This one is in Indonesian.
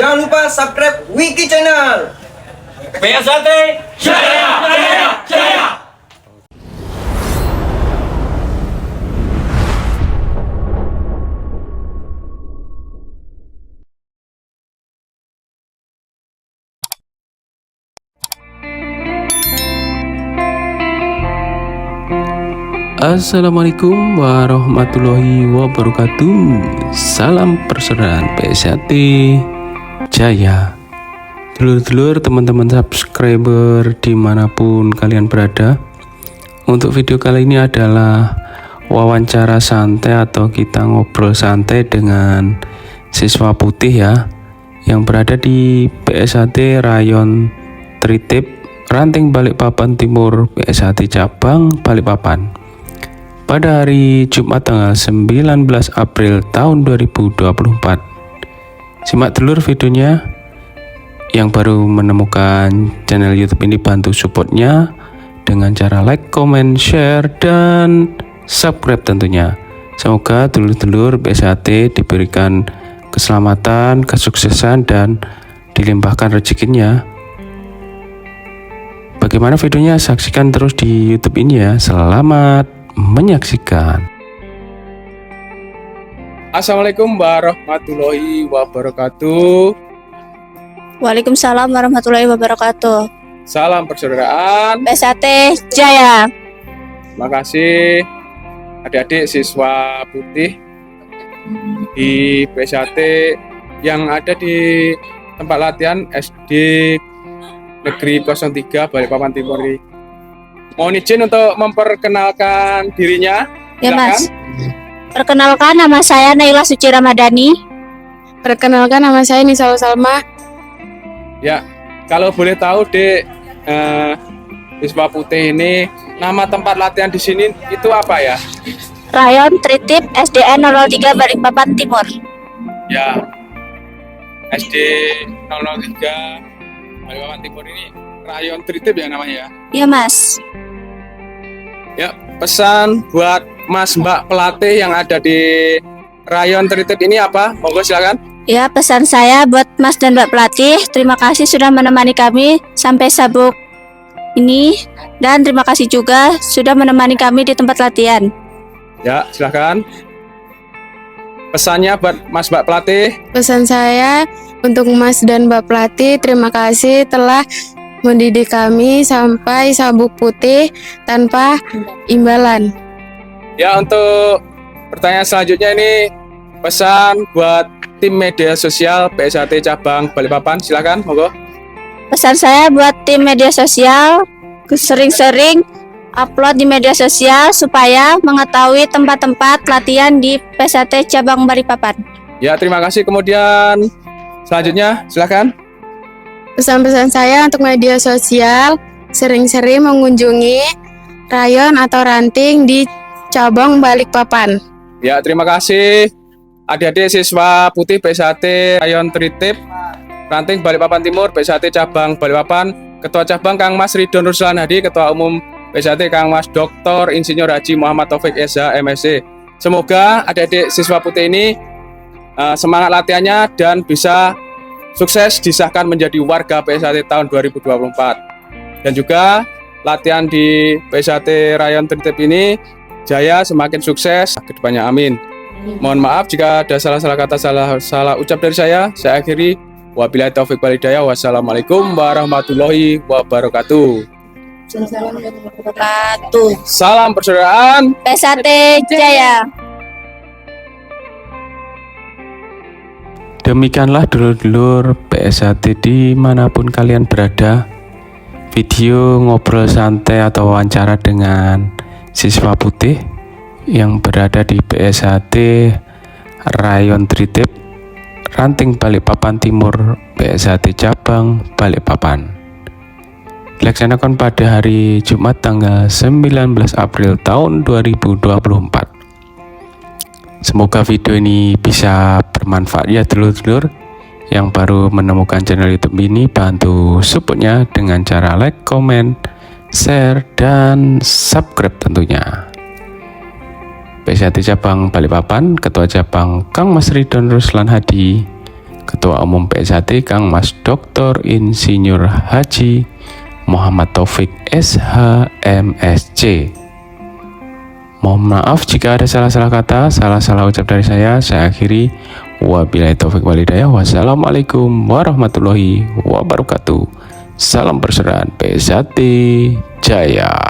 Jangan lupa subscribe Wiki Channel. PSAT Jaya Jaya Jaya. Assalamualaikum warahmatullahi wabarakatuh. Salam persaudaraan PSAT Jaya. Dulur-dulur, teman-teman subscriber dimanapun kalian berada, untuk video kali ini adalah wawancara santai atau kita ngobrol santai dengan siswa putih ya, yang berada di PSAT Rayon Tritip, Ranting Balikpapan Timur, PSAT Cabang Balikpapan, pada hari Jumat tanggal 19 April tahun 2024. Simak dulur videonya. Yang baru menemukan channel YouTube ini, bantu supportnya dengan cara like, comment, share, dan subscribe tentunya. Semoga dulur-dulur PSAT diberikan keselamatan, kesuksesan, dan dilimpahkan rezekinya. Bagaimana videonya? Saksikan terus di YouTube ini ya. Selamat menyaksikan. Assalamualaikum warahmatullahi wabarakatuh. Waalaikumsalam warahmatullahi wabarakatuh. Salam persaudaraan. PSAT Jaya. Terima kasih adik-adik siswa putih di PSAT yang ada di tempat latihan SD Negeri 03 Balikpapan Timur ini. Mohon izin untuk memperkenalkan dirinya. Ya, Silakan. Mas. Perkenalkan, nama saya Naila Suci Ramadhani. Perkenalkan, nama saya Nisa Salma. Ya, kalau boleh tahu Dek, siswa putih ini, nama tempat latihan di sini itu apa ya? Rayon Tritip SDN 03 Balikpapan Timur. Ya, SD 003 Balikpapan Timur ini Rayon Tritip ya namanya ya? Ya, Mas. Ya, pesan buat Mas Mbak pelatih yang ada di Rayon Tritip ini apa? Monggo silakan. Ya, pesan saya buat Mas dan Mbak pelatih, terima kasih sudah menemani kami sampai sabuk ini, dan terima kasih juga sudah menemani kami di tempat latihan. Ya, silakan. Pesannya buat Mas Mbak pelatih. Pesan saya untuk Mas dan Mbak pelatih, terima kasih telah mendidik kami sampai sabuk putih tanpa imbalan. Ya, untuk pertanyaan selanjutnya ini pesan buat tim media sosial PSAT Cabang Balikpapan, silakan, monggo. Pesan saya buat tim media sosial, sering-sering upload di media sosial supaya mengetahui tempat-tempat latihan di PSAT Cabang Balikpapan. Ya, terima kasih. Kemudian selanjutnya silakan. Pesan-pesan saya untuk media sosial, sering-sering mengunjungi rayon atau ranting di cabang Balikpapan. Ya, terima kasih adik-adik siswa putih PSAT Rayon Tritip Ranting Balikpapan Timur, PSAT Cabang Balikpapan. Ketua Cabang Kang Mas Ridon Ruslan Hadi, Ketua Umum PSAT Kang Mas Dr. Insinyur Haji Muhammad Taufik SH MSc. Semoga adik-adik siswa putih ini semangat latihannya dan bisa sukses disahkan menjadi warga PSAT tahun 2024. Dan juga latihan di PSAT Rayon Tritip ini jaya, semakin sukses ke depannya, amin. Mohon maaf jika ada salah-salah kata, salah ucap dari saya. Saya akhiri, wabillahi taufiq wal hidayah. Wassalamualaikum warahmatullahi wabarakatuh. Salam persaudaraan PSAT Jaya. Demikianlah dulur-dulur PSAT dimanapun kalian berada, video ngobrol santai atau wawancara dengan siswa putih yang berada di PSAT Rayon Tritip Ranting Balikpapan Timur, PSAT Cabang Balikpapan, dilaksanakan pada hari Jumat tanggal 19 April tahun 2024. Semoga video ini bisa bermanfaat ya dulur-dulur. Yang baru menemukan channel YouTube ini, bantu supportnya dengan cara like, comment, share, dan subscribe tentunya. PSAT Cabang Balikpapan, Ketua Cabang Kang Mas Ridon Ruslan Hadi, Ketua Umum PSHT Kang Mas Dr. Insinyur Haji Muhammad Taufik SH MSc. Mohon maaf jika ada salah-salah kata, salah-salah ucap dari saya akhiri. Wabillahi taufik walhidayah. Wassalamualaikum warahmatullahi wabarakatuh. Salam persaudaraan PSHT Jaya.